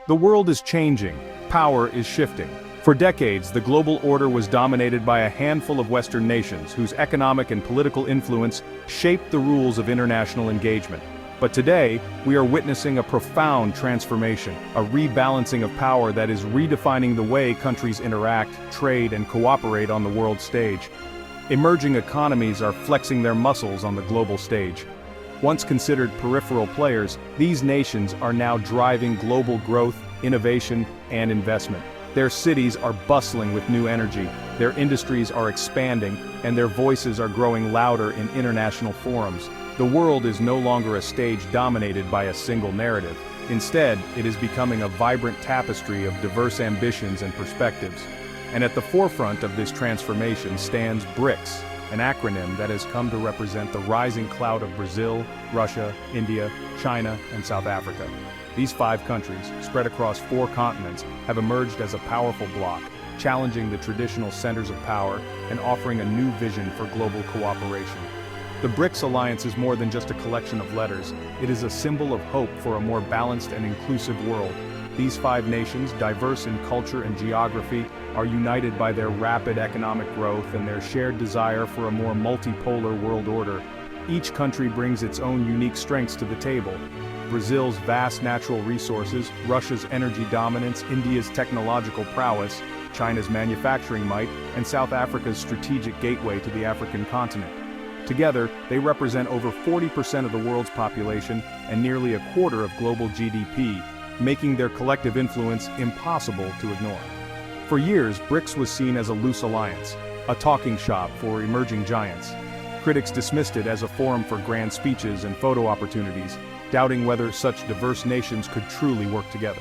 The world is changing, power is shifting. For decades, the global order was dominated by a handful of Western nations whose economic and political influence shaped the rules of international engagement. But today, we are witnessing a profound transformation, a rebalancing of power that is redefining the way countries interact, trade, and cooperate on the world stage. Emerging economies are flexing their muscles on the global stage. Once considered peripheral players, these nations are now driving global growth, innovation, and investment. Their cities are bustling with new energy, their industries are expanding, and their voices are growing louder in international forums. The world is no longer a stage dominated by a single narrative. Instead, it is becoming a vibrant tapestry of diverse ambitions and perspectives. And at the forefront of this transformation stands BRICS, an acronym that has come to represent the rising cloud of Brazil, Russia, India, China, and South Africa. These 5 countries, spread across 4 continents, have emerged as a powerful bloc, challenging the traditional centers of power and offering a new vision for global cooperation. The BRICS alliance is more than just a collection of letters. It is a symbol of hope for a more balanced and inclusive world. These 5 nations, diverse in culture and geography, are united by their rapid economic growth and their shared desire for a more multipolar world order. Each country brings its own unique strengths to the table. Brazil's vast natural resources, Russia's energy dominance, India's technological prowess, China's manufacturing might, and South Africa's strategic gateway to the African continent. Together, they represent over 40% of the world's population and nearly a quarter of global GDP, making their collective influence impossible to ignore. For years, BRICS was seen as a loose alliance, a talking shop for emerging giants. Critics dismissed it as a forum for grand speeches and photo opportunities, doubting whether such diverse nations could truly work together.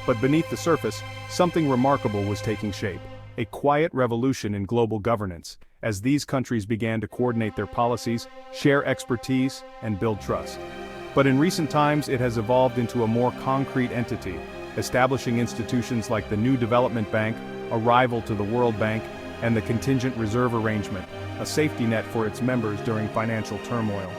But beneath the surface, something remarkable was taking shape, a quiet revolution in global governance, as these countries began to coordinate their policies, share expertise, and build trust. But in recent times, it has evolved into a more concrete entity, establishing institutions like the New Development Bank, a rival to the World Bank, and the Contingent Reserve Arrangement, a safety net for its members during financial turmoil.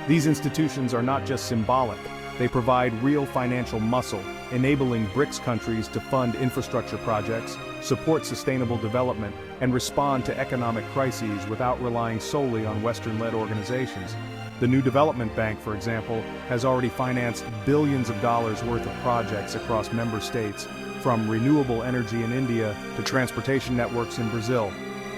These institutions are not just symbolic, they provide real financial muscle, enabling BRICS countries to fund infrastructure projects, support sustainable development, and respond to economic crises without relying solely on Western-led organizations. The New Development Bank, for example, has already financed billions of dollars worth of projects across member states, from renewable energy in India to transportation networks in Brazil.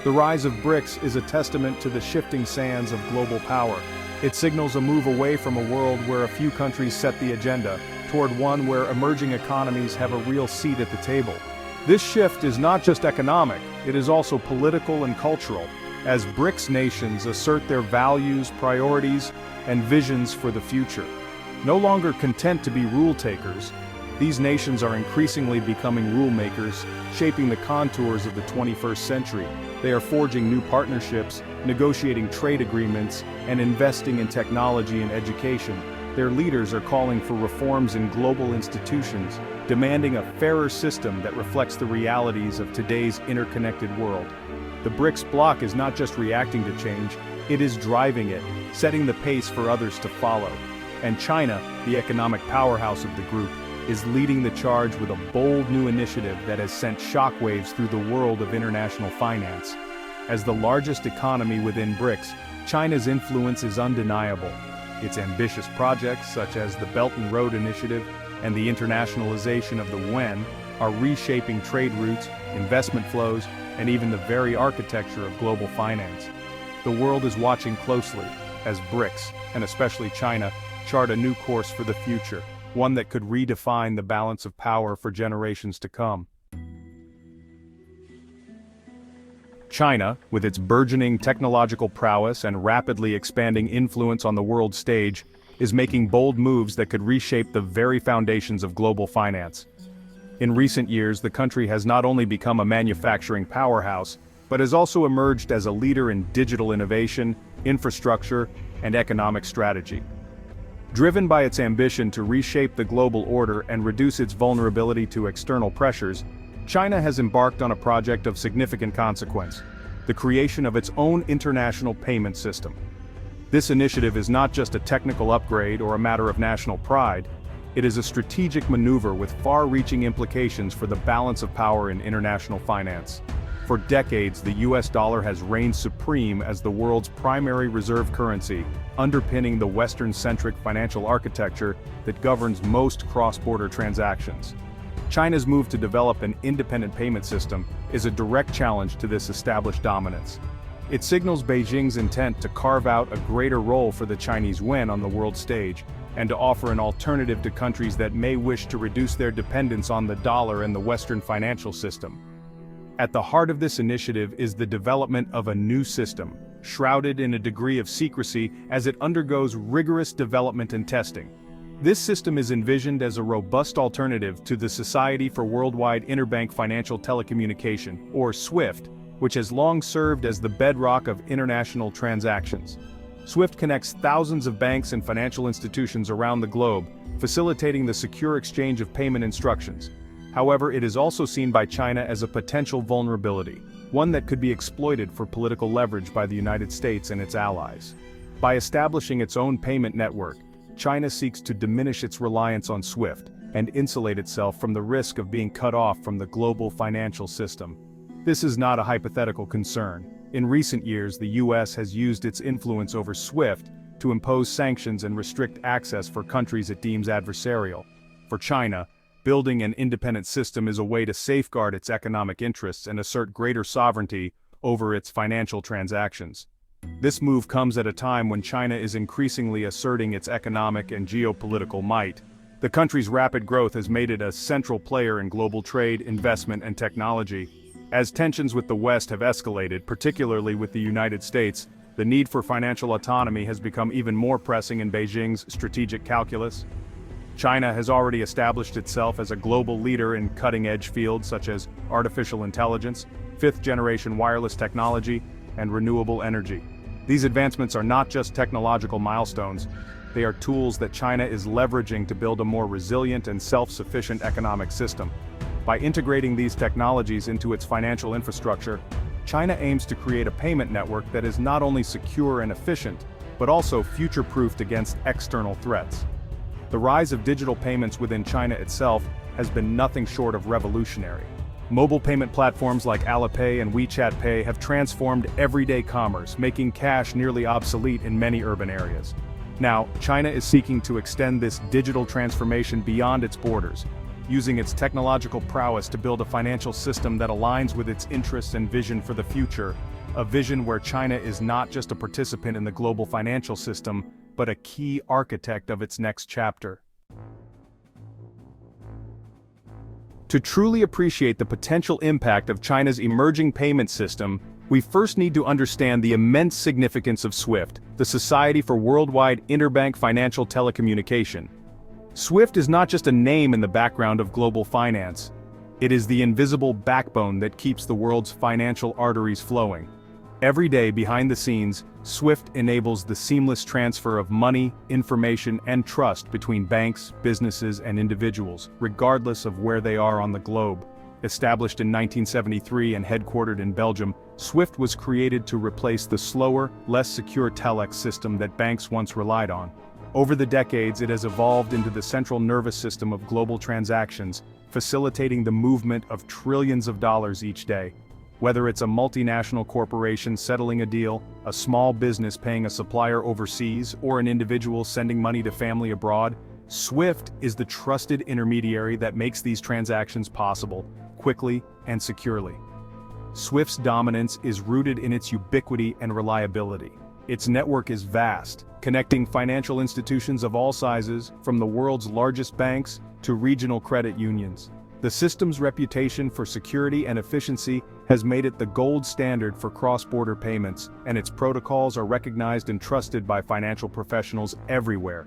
The rise of BRICS is a testament to the shifting sands of global power. It signals a move away from a world where a few countries set the agenda, toward one where emerging economies have a real seat at the table. This shift is not just economic, it is also political and cultural, as BRICS nations assert their values, priorities, and visions for the future. No longer content to be rule takers, these nations are increasingly becoming rule makers, shaping the contours of the 21st century. They are forging new partnerships, negotiating trade agreements, and investing in technology and education. Their leaders are calling for reforms in global institutions, demanding a fairer system that reflects the realities of today's interconnected world. The BRICS bloc is not just reacting to change, it is driving it, setting the pace for others to follow. And China, the economic powerhouse of the group, is leading the charge with a bold new initiative that has sent shockwaves through the world of international finance. As the largest economy within BRICS, China's influence is undeniable. Its ambitious projects, such as the Belt and Road Initiative and the internationalization of the yuan, are reshaping trade routes, investment flows, and even the very architecture of global finance. The world is watching closely as BRICS, and especially China, chart a new course for the future, one that could redefine the balance of power for generations to come. China, with its burgeoning technological prowess and rapidly expanding influence on the world stage, is making bold moves that could reshape the very foundations of global finance. In recent years, the country has not only become a manufacturing powerhouse, but has also emerged as a leader in digital innovation, infrastructure, and economic strategy. Driven by its ambition to reshape the global order and reduce its vulnerability to external pressures, China has embarked on a project of significant consequence: the creation of its own international payment system. This initiative is not just a technical upgrade or a matter of national pride, It is a strategic maneuver with far-reaching implications for the balance of power in international finance. For decades, the US dollar has reigned supreme as the world's primary reserve currency, underpinning the Western-centric financial architecture that governs most cross-border transactions. China's move to develop an independent payment system is a direct challenge to this established dominance. It signals Beijing's intent to carve out a greater role for the Chinese yuan on the world stage, and to offer an alternative to countries that may wish to reduce their dependence on the dollar and the Western financial system. At the heart of this initiative is the development of a new system, shrouded in a degree of secrecy as it undergoes rigorous development and testing. This system is envisioned as a robust alternative to the Society for Worldwide Interbank Financial Telecommunication, or SWIFT, which has long served as the bedrock of international transactions. SWIFT connects thousands of banks and financial institutions around the globe, facilitating the secure exchange of payment instructions. However, it is also seen by China as a potential vulnerability, one that could be exploited for political leverage by the United States and its allies. By establishing its own payment network, China seeks to diminish its reliance on SWIFT and insulate itself from the risk of being cut off from the global financial system. This is not a hypothetical concern. In recent years, the US has used its influence over SWIFT to impose sanctions and restrict access for countries it deems adversarial. For China, building an independent system is a way to safeguard its economic interests and assert greater sovereignty over its financial transactions. This move comes at a time when China is increasingly asserting its economic and geopolitical might. The country's rapid growth has made it a central player in global trade, investment, and technology. As tensions with the West have escalated, particularly with the United States, the need for financial autonomy has become even more pressing in Beijing's strategic calculus. China has already established itself as a global leader in cutting-edge fields such as artificial intelligence, fifth-generation wireless technology, and renewable energy. These advancements are not just technological milestones, they are tools that China is leveraging to build a more resilient and self-sufficient economic system. By integrating these technologies into its financial infrastructure, China aims to create a payment network that is not only secure and efficient, but also future-proofed against external threats. The rise of digital payments within China itself has been nothing short of revolutionary. Mobile payment platforms like Alipay and WeChat Pay have transformed everyday commerce, making cash nearly obsolete in many urban areas. Now, China is seeking to extend this digital transformation beyond its borders, using its technological prowess to build a financial system that aligns with its interests and vision for the future, a vision where China is not just a participant in the global financial system, but a key architect of its next chapter. To truly appreciate the potential impact of China's emerging payment system, we first need to understand the immense significance of SWIFT, the Society for Worldwide Interbank Financial Telecommunication. SWIFT is not just a name in the background of global finance. It is the invisible backbone that keeps the world's financial arteries flowing. Every day behind the scenes, SWIFT enables the seamless transfer of money, information, and trust between banks, businesses, and individuals, regardless of where they are on the globe. Established in 1973 and headquartered in Belgium, SWIFT was created to replace the slower, less secure telex system that banks once relied on. Over the decades, it has evolved into the central nervous system of global transactions, facilitating the movement of trillions of dollars each day. Whether it's a multinational corporation settling a deal, a small business paying a supplier overseas, or an individual sending money to family abroad, SWIFT is the trusted intermediary that makes these transactions possible, quickly and securely. SWIFT's dominance is rooted in its ubiquity and reliability. Its network is vast, connecting financial institutions of all sizes, from the world's largest banks to regional credit unions. The system's reputation for security and efficiency has made it the gold standard for cross-border payments, and its protocols are recognized and trusted by financial professionals everywhere.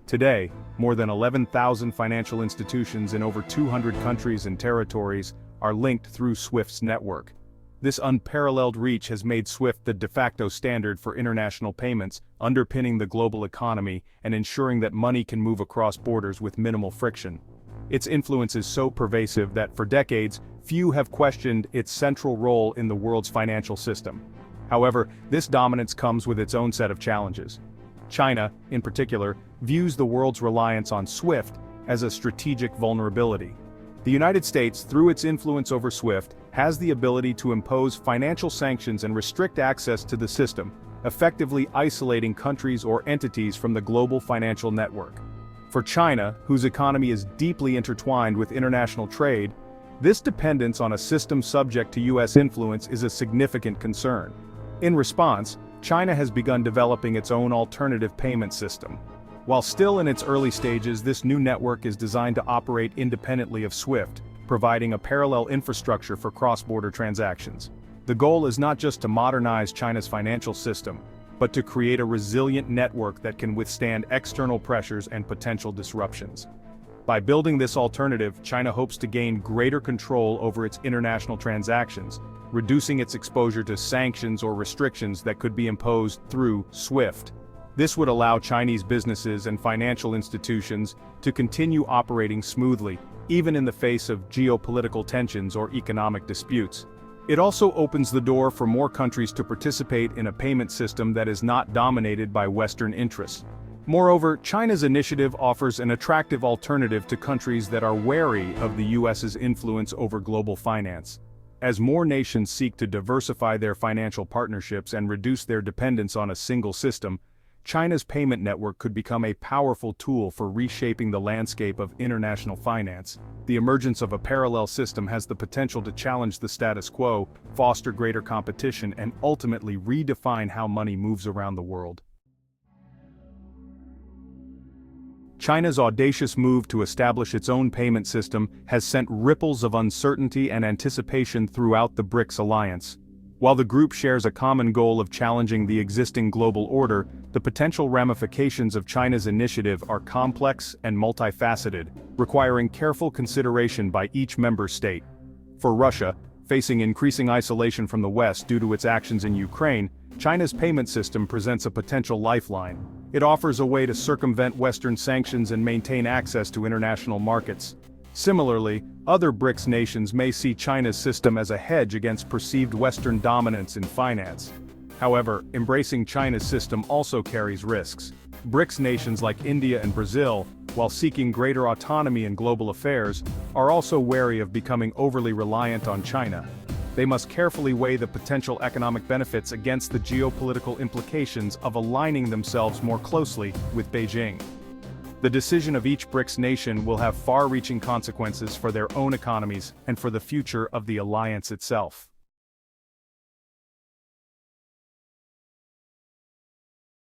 Today, more than 11,000 financial institutions in over 200 countries and territories are linked through SWIFT's network. This unparalleled reach has made SWIFT the de facto standard for international payments, underpinning the global economy and ensuring that money can move across borders with minimal friction. Its influence is so pervasive that for decades, few have questioned its central role in the world's financial system. However, this dominance comes with its own set of challenges. China, in particular, views the world's reliance on SWIFT as a strategic vulnerability. The United States, through its influence over SWIFT, has the ability to impose financial sanctions and restrict access to the system, effectively isolating countries or entities from the global financial network. For China, whose economy is deeply intertwined with international trade, this dependence on a system subject to U.S. influence is a significant concern. In response, China has begun developing its own alternative payment system. While still in its early stages, this new network is designed to operate independently of SWIFT, providing a parallel infrastructure for cross-border transactions. The goal is not just to modernize China's financial system, but to create a resilient network that can withstand external pressures and potential disruptions. By building this alternative, China hopes to gain greater control over its international transactions, reducing its exposure to sanctions or restrictions that could be imposed through SWIFT. This would allow Chinese businesses and financial institutions to continue operating smoothly, even in the face of geopolitical tensions or economic disputes. It also opens the door for more countries to participate in a payment system that is not dominated by Western interests. Moreover, China's initiative offers an attractive alternative to countries that are wary of the US's influence over global finance. As more nations seek to diversify their financial partnerships and reduce their dependence on a single system, China's payment network could become a powerful tool for reshaping the landscape of international finance. The emergence of a parallel system has the potential to challenge the status quo, foster greater competition, and ultimately redefine how money moves around the world. China's audacious move to establish its own payment system has sent ripples of uncertainty and anticipation throughout the BRICS alliance. While the group shares a common goal of challenging the existing global order, the potential ramifications of China's initiative are complex and multifaceted, requiring careful consideration by each member state. For Russia, facing increasing isolation from the West due to its actions in Ukraine, China's payment system presents a potential lifeline. It offers a way to circumvent Western sanctions and maintain access to international markets. Similarly, other BRICS nations may see China's system as a hedge against perceived Western dominance in finance. However, embracing China's system also carries risks. BRICS nations like India and Brazil, while seeking greater autonomy in global affairs, are also wary of becoming overly reliant on China. They must carefully weigh the potential economic benefits against the geopolitical implications of aligning themselves more closely with Beijing. The decision of each BRICS nation will have far-reaching consequences for their own economies and for the future of the alliance itself.